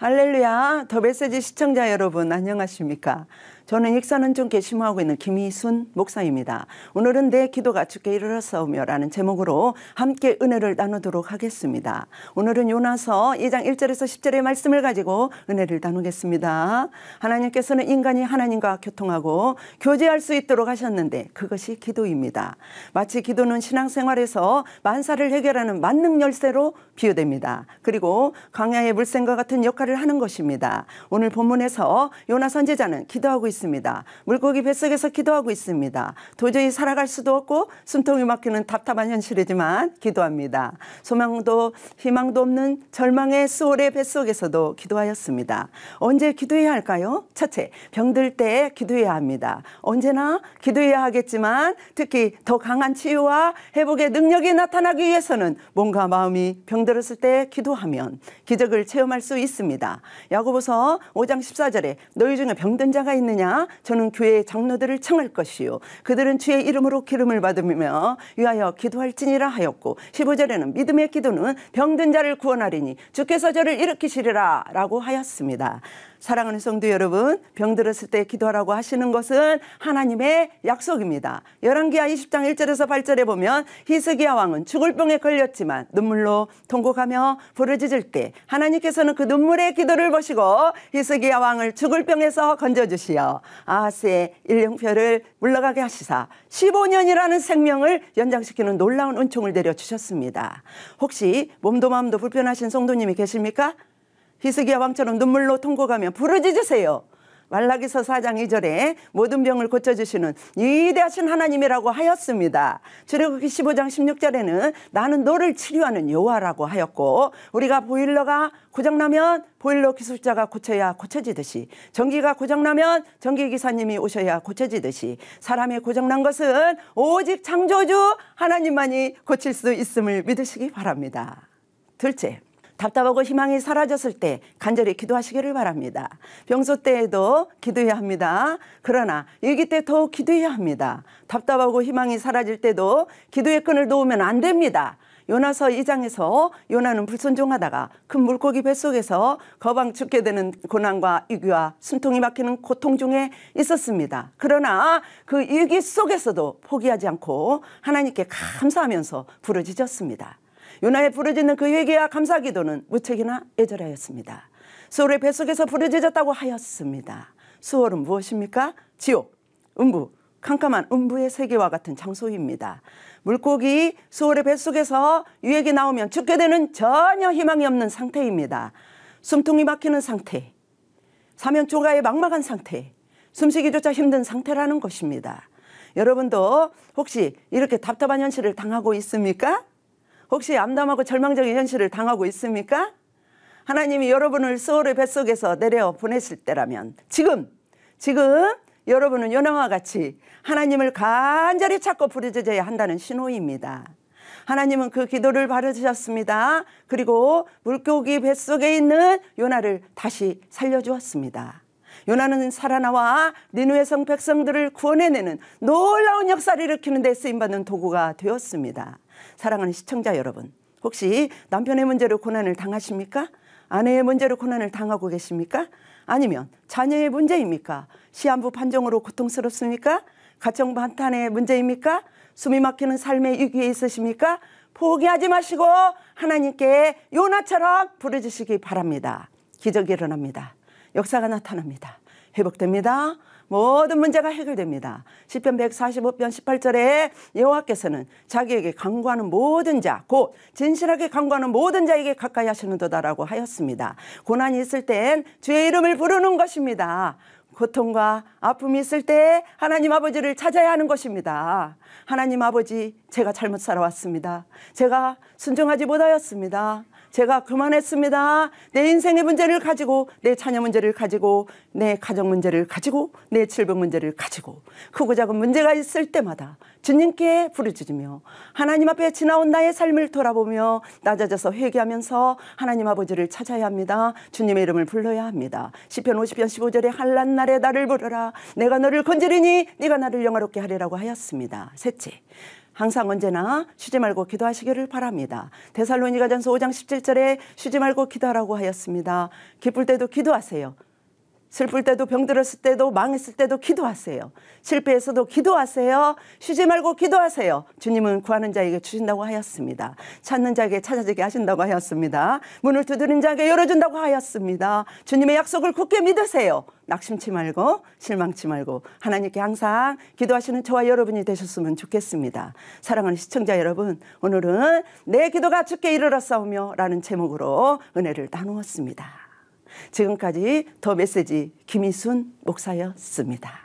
할렐루야. 더 메시지 시청자 여러분 안녕하십니까? 저는 익산은총 개심하고 있는 김희순 목사입니다. 오늘은 내 기도가 주께 이르렀사오며 라는 제목으로 함께 은혜를 나누도록 하겠습니다. 오늘은 요나서 2장 1절에서 10절의 말씀을 가지고 은혜를 나누겠습니다. 하나님께서는 인간이 하나님과 교통하고 교제할 수 있도록 하셨는데 그것이 기도입니다. 마치 기도는 신앙생활에서 만사를 해결하는 만능 열쇠로 비유됩니다. 그리고 광야의 물샘과 같은 역할을 하는 것입니다. 오늘 본문에서 요나 선지자는 기도하고 있습니다. 물고기 뱃속에서 기도하고 있습니다. 도저히 살아갈 수도 없고 숨통이 막히는 답답한 현실이지만 기도합니다. 소망도 희망도 없는 절망의 수월의 뱃속에서도 기도하였습니다. 언제 기도해야 할까요? 첫째, 병들 때 기도해야 합니다. 언제나 기도해야 하겠지만 특히 더 강한 치유와 회복의 능력이 나타나기 위해서는 몸과 마음이 병들었을 때 기도하면 기적을 체험할 수 있습니다. 야고보서 5장 14절에 너희 중에 병든 자가 있느냐? 저는 교회의 장로들을 청할 것이요 그들은 주의 이름으로 기름을 받으며 위하여 기도할지니라 하였고 15절에는 믿음의 기도는 병든 자를 구원하리니 주께서 저를 일으키시리라 라고 하였습니다. 사랑하는 성도 여러분, 병들었을 때 기도하라고 하시는 것은 하나님의 약속입니다. 열왕기하 20장 1절에서 8절에 보면 히스기야 왕은 죽을 병에 걸렸지만 눈물로 통곡하며 부르짖을 때 하나님께서는 그 눈물의 기도를 보시고 히스기야 왕을 죽을 병에서 건져주시어 아하스의 일령표를 물러가게 하시사 15년이라는 생명을 연장시키는 놀라운 은총을 내려주셨습니다. 혹시 몸도 마음도 불편하신 성도님이 계십니까? 히스기야 왕처럼 눈물로 통곡하며 부르짖으세요. 말라기서 4장 2절에 모든 병을 고쳐주시는 위대하신 하나님이라고 하였습니다. 출애굽기 15장 16절에는 나는 너를 치료하는 여호와라고 하였고 우리가 보일러가 고장나면 보일러 기술자가 고쳐야 고쳐지듯이 전기가 고장나면 전기기사님이 오셔야 고쳐지듯이 사람의 고장난 것은 오직 창조주 하나님만이 고칠 수 있음을 믿으시기 바랍니다. 둘째, 답답하고 희망이 사라졌을 때 간절히 기도하시기를 바랍니다. 병소 때에도 기도해야 합니다. 그러나 위기 때 더욱 기도해야 합니다. 답답하고 희망이 사라질 때도 기도의 끈을 놓으면 안 됩니다. 요나서 2장에서 요나는 불순종하다가 큰 물고기 뱃속에서 거방 죽게 되는 고난과 위기와 숨통이 막히는 고통 중에 있었습니다. 그러나 그 위기 속에서도 포기하지 않고 하나님께 감사하면서 부르짖었습니다. 요나의 부르짖는 그 회개와 감사 기도는 무척이나 애절하였습니다. 수월의 뱃속에서 부르짖었다고 하였습니다. 수월은 무엇입니까? 지옥, 음부, 캄캄한 음부의 세계와 같은 장소입니다. 물고기 수월의 뱃속에서 유액이 나오면 죽게 되는 전혀 희망이 없는 상태입니다. 숨통이 막히는 상태, 사면초가의 막막한 상태, 숨쉬기조차 힘든 상태라는 것입니다. 여러분도 혹시 이렇게 답답한 현실을 당하고 있습니까? 혹시 암담하고 절망적인 현실을 당하고 있습니까? 하나님이 여러분을 수월의 뱃속에서 내려 보냈을 때라면 지금 여러분은 요나와 같이 하나님을 간절히 찾고 부르짖어야 한다는 신호입니다. 하나님은 그 기도를 받으셨습니다. 그리고 물고기 뱃속에 있는 요나를 다시 살려주었습니다. 요나는 살아나와 니느웨 성 백성들을 구원해내는 놀라운 역사를 일으키는 데 쓰임받는 도구가 되었습니다. 사랑하는 시청자 여러분, 혹시 남편의 문제로 고난을 당하십니까? 아내의 문제로 고난을 당하고 계십니까? 아니면 자녀의 문제입니까? 시한부 판정으로 고통스럽습니까? 가정 반탄의 문제입니까? 숨이 막히는 삶의 위기에 있으십니까? 포기하지 마시고 하나님께 요나처럼 부르짖으시기 바랍니다. 기적이 일어납니다. 역사가 나타납니다. 회복됩니다. 모든 문제가 해결됩니다. 시편 145편 18절에 여호와께서는 자기에게 간구하는 모든 자, 곧 진실하게 간구하는 모든 자에게 가까이 하시는도다라고 하였습니다. 고난이 있을 땐 주의 이름을 부르는 것입니다. 고통과 아픔이 있을 때 하나님 아버지를 찾아야 하는 것입니다. 하나님 아버지, 제가 잘못 살아왔습니다. 제가 순종하지 못하였습니다. 제가 그만했습니다. 내 인생의 문제를 가지고, 내 자녀 문제를 가지고, 내 가정 문제를 가지고, 내 질병 문제를 가지고 크고 작은 문제가 있을 때마다 주님께 부르짖으며 하나님 앞에 지나온 나의 삶을 돌아보며 낮아져서 회개하면서 하나님 아버지를 찾아야 합니다. 주님의 이름을 불러야 합니다. 시편 50편 15절에 한란 날에 나를 부르라. 내가 너를 건지리니 네가 나를 영화롭게 하리라고 하였습니다. 셋째, 항상 언제나 쉬지 말고 기도하시기를 바랍니다. 데살로니가전서 5장 17절에 쉬지 말고 기도하라고 하였습니다. 기쁠 때도 기도하세요. 슬플 때도, 병들었을 때도, 망했을 때도 기도하세요. 실패해서도 기도하세요. 쉬지 말고 기도하세요. 주님은 구하는 자에게 주신다고 하였습니다. 찾는 자에게 찾아지게 하신다고 하였습니다. 문을 두드린 자에게 열어준다고 하였습니다. 주님의 약속을 굳게 믿으세요. 낙심치 말고 실망치 말고 하나님께 항상 기도하시는 저와 여러분이 되셨으면 좋겠습니다. 사랑하는 시청자 여러분, 오늘은 내 기도가 주께 이르렀사오며 라는 제목으로 은혜를 나누었습니다. 지금까지 더 메시지 김희순 목사였습니다.